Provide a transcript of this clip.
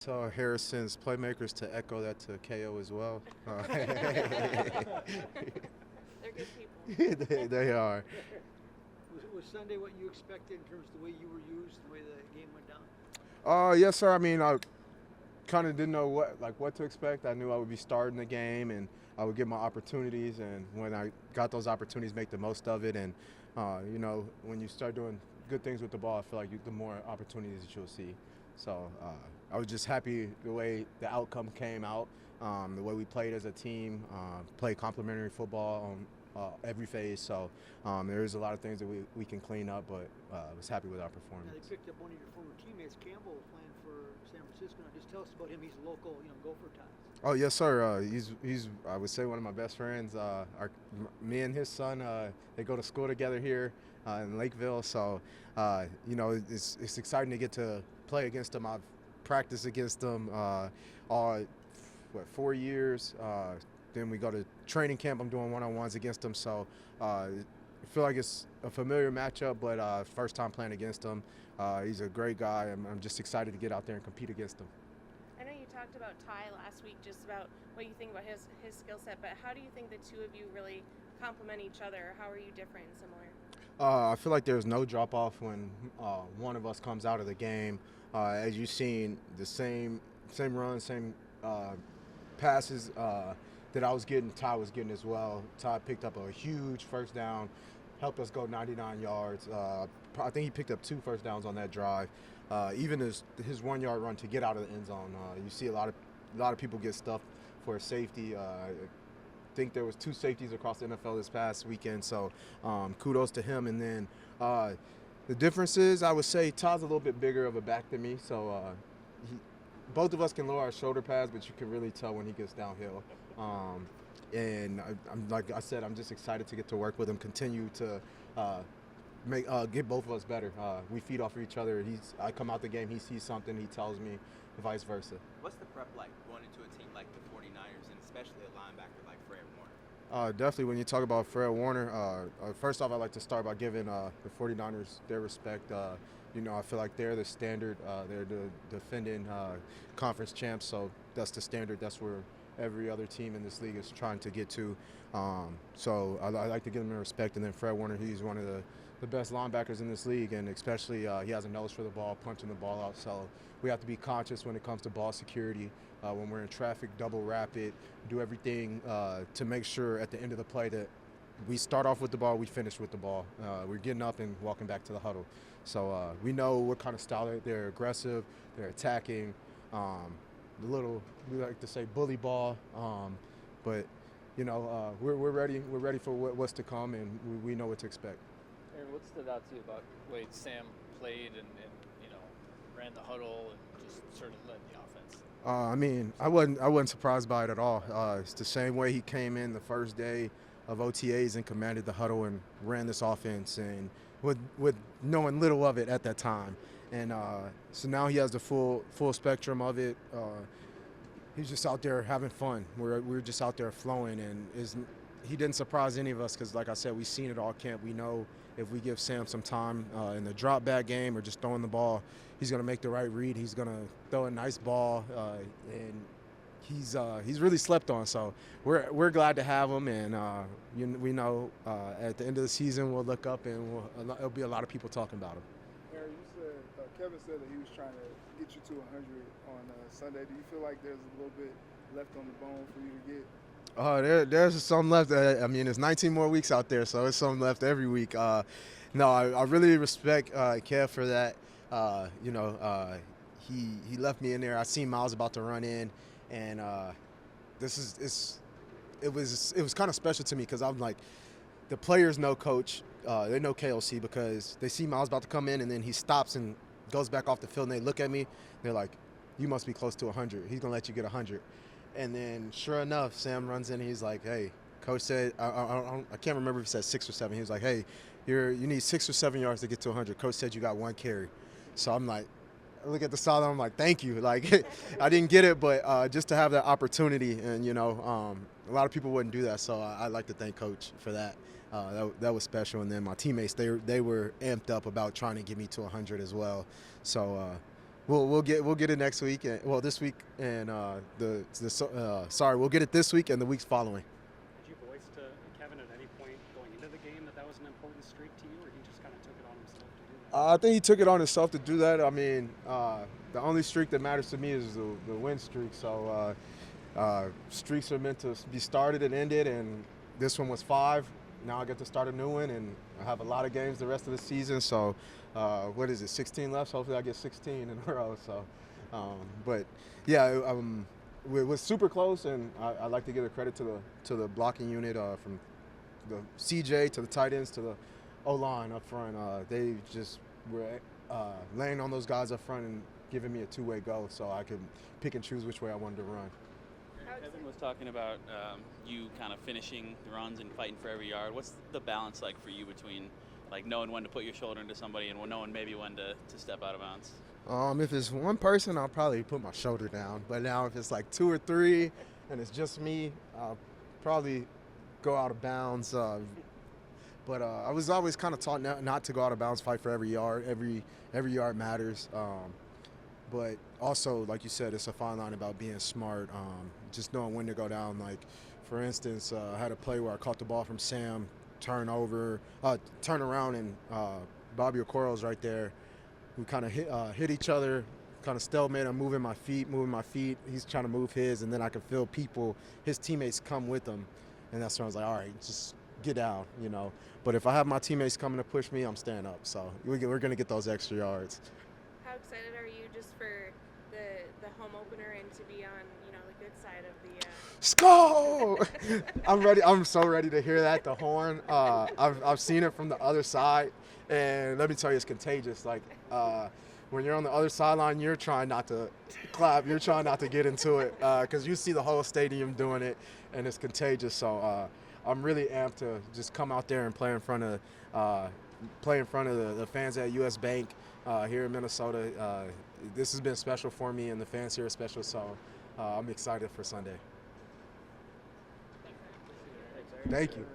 So Harrison's playmakers to echo that to KO as well. They're good people. they are. Was Sunday what you expected in terms of the way you were used, the way the game went down? Yes, sir. I mean, I kind of didn't know what to expect. I knew I would be starting the game and I would get my opportunities, and when I got those opportunities, make the most of it. And when you start doing good things with the ball, I feel like the more opportunities that you'll see. So I was just happy the way the outcome came out, the way we played as a team, played complementary football on every phase. So there is a lot of things that we can clean up, but I was happy with our Now performance. they picked up one of your former teammates, Campbell, playing for San Francisco. Now just tell us about him. He's a local, Gopher tie. Oh yes, sir. He's I would say one of my best friends. Me and his son they go to school together here in Lakeville. So it's exciting to get to play against him. I've practiced against him all 4 years. Then we go to training camp. I'm doing one-on-ones against him. So I feel like it's a familiar matchup, but first time playing against him. He's a great guy. I'm just excited to get out there and compete against him. I know you talked about Ty last week, just about what you think about his skill set, but how do you think the two of you really complement each other? How are you different and similar? I feel like there's no drop off when one of us comes out of the game. As you've seen, the same run, same passes that I was getting, Ty was getting as well. Ty picked up a huge first down, helped us go 99 yards. I think he picked up 2 first downs on that drive. Even his 1 yard run to get out of the end zone. You see a lot of people get stuffed for a safety. I think there was 2 safeties across the NFL this past weekend, so kudos to him. And then the difference is, I would say Todd's a little bit bigger of a back than me, so both of us can lower our shoulder pads, but you can really tell when he gets downhill. And I'm like I said, I'm just excited to get to work with him, continue to get both of us better. We feed off of each other. I come out the game, he sees something, he tells me, vice versa. What's the prep like going into a team like the 49ers and especially a linebacker like Fred Warner? Definitely, when you talk about Fred Warner, first off, I'd like to start by giving the 49ers their respect. I feel like they're the standard. They're the defending conference champs, so that's the standard. That's where every other team in this league is trying to get to. So I like to give them their respect. And then Fred Warner, he's one of the best linebackers in this league, and especially he has a nose for the ball, punching the ball out. So we have to be conscious when it comes to ball security. When we're in traffic, double wrap it, do everything to make sure at the end of the play that we start off with the ball, we finish with the ball. We're getting up and walking back to the huddle. So we know what kind of style they're aggressive, they're attacking, we like to say bully ball, but we're ready. We're ready for what's to come, and we know what to expect. Aaron, what stood out to you about the way Sam played and ran the huddle and just sort of led the offense? I wasn't surprised by it at all. It's the same way he came in the first day of OTAs and commanded the huddle and ran this offense, and with knowing little of it at that time. And so now he has the full spectrum of it. He's just out there having fun. We're just out there flowing, and he didn't surprise any of us because, like I said, we've seen it all camp. We know if we give Sam some time in the drop back game or just throwing the ball, he's going to make the right read. He's going to throw a nice ball, and he's really slept on. So we're glad to have him, and we know at the end of the season we'll look up and there'll be a lot of people talking about him. Aaron, you said Kevin said that he was trying to get you to 100 on Sunday. Do you feel like there's a little bit left on the bone for you to get? There's some left. It's 19 more weeks out there, so it's some left every week. No, I really respect Kev for that. He left me in there. I seen Miles about to run in, and it was kind of special to me because I'm like, the players know Coach, they know KOC because they see Miles about to come in, and then he stops and goes back off the field, and they look at me. They're like, "You must be close to 100. He's gonna let you get 100." And then, sure enough, Sam runs in. And he's like, "Hey, Coach said I can't remember if he said 6 or 7. He was like, "Hey, you need 6 or 7 yards to get to 100. Coach said you got 1 carry." So I'm like, I look at the sideline. I'm like, "Thank you." Like, I didn't get it, but just to have that opportunity, and a lot of people wouldn't do that. So I'd like to thank Coach for that. That was special. And then my teammates, they were amped up about trying to get me to 100 as well. So we'll get it next week. And, well, this week and we'll get it this week and the weeks following. Did you voice to Kevin at any point going into the game that was an important streak to you, or he just kind of took it on himself to do that? I think he took it on himself to do that. I mean, the only streak that matters to me is the win streak. So streaks are meant to be started and ended, and this one was 5. Now I get to start a new one, and I have a lot of games the rest of the season. So what is it, 16 left? Hopefully I get 16 in a row. So, but yeah, it was super close, and I like to give the credit to the blocking unit from the CJ to the tight ends to the O-line up front. They just were laying on those guys up front and giving me a two-way go, so I could pick and choose which way I wanted to run. Kevin was talking about you kind of finishing the runs and fighting for every yard. What's the balance like for you between like knowing when to put your shoulder into somebody and knowing maybe when to step out of bounds? If it's one person, I'll probably put my shoulder down. But now if it's like 2 or 3 and it's just me, I'll probably go out of bounds. But I was always kind of taught not to go out of bounds, fight for every yard. Every yard matters. But also, like you said, it's a fine line about being smart, just knowing when to go down. Like, for instance, I had a play where I caught the ball from Sam, turn around, and Bobby Okoro's right there. We kind of hit each other, kind of stalemate. I'm moving my feet. He's trying to move his, and then I can feel his teammates come with him. And that's when I was like, all right, just get down, you know. But if I have my teammates coming to push me, I'm staying up. So we're going to get those extra yards. How excited are you just for the home opener and to be on, the good side of the Skull! I'm ready. I'm so ready to hear that, the horn. I've seen it from the other side, and let me tell you, it's contagious. Like, when you're on the other sideline, you're trying not to clap. You're trying not to get into it because you see the whole stadium doing it, and it's contagious. So I'm really amped to just come out there and play in front of the fans at US Bank here in Minnesota. This has been special for me, and the fans here are special. So I'm excited for Sunday. Thank you.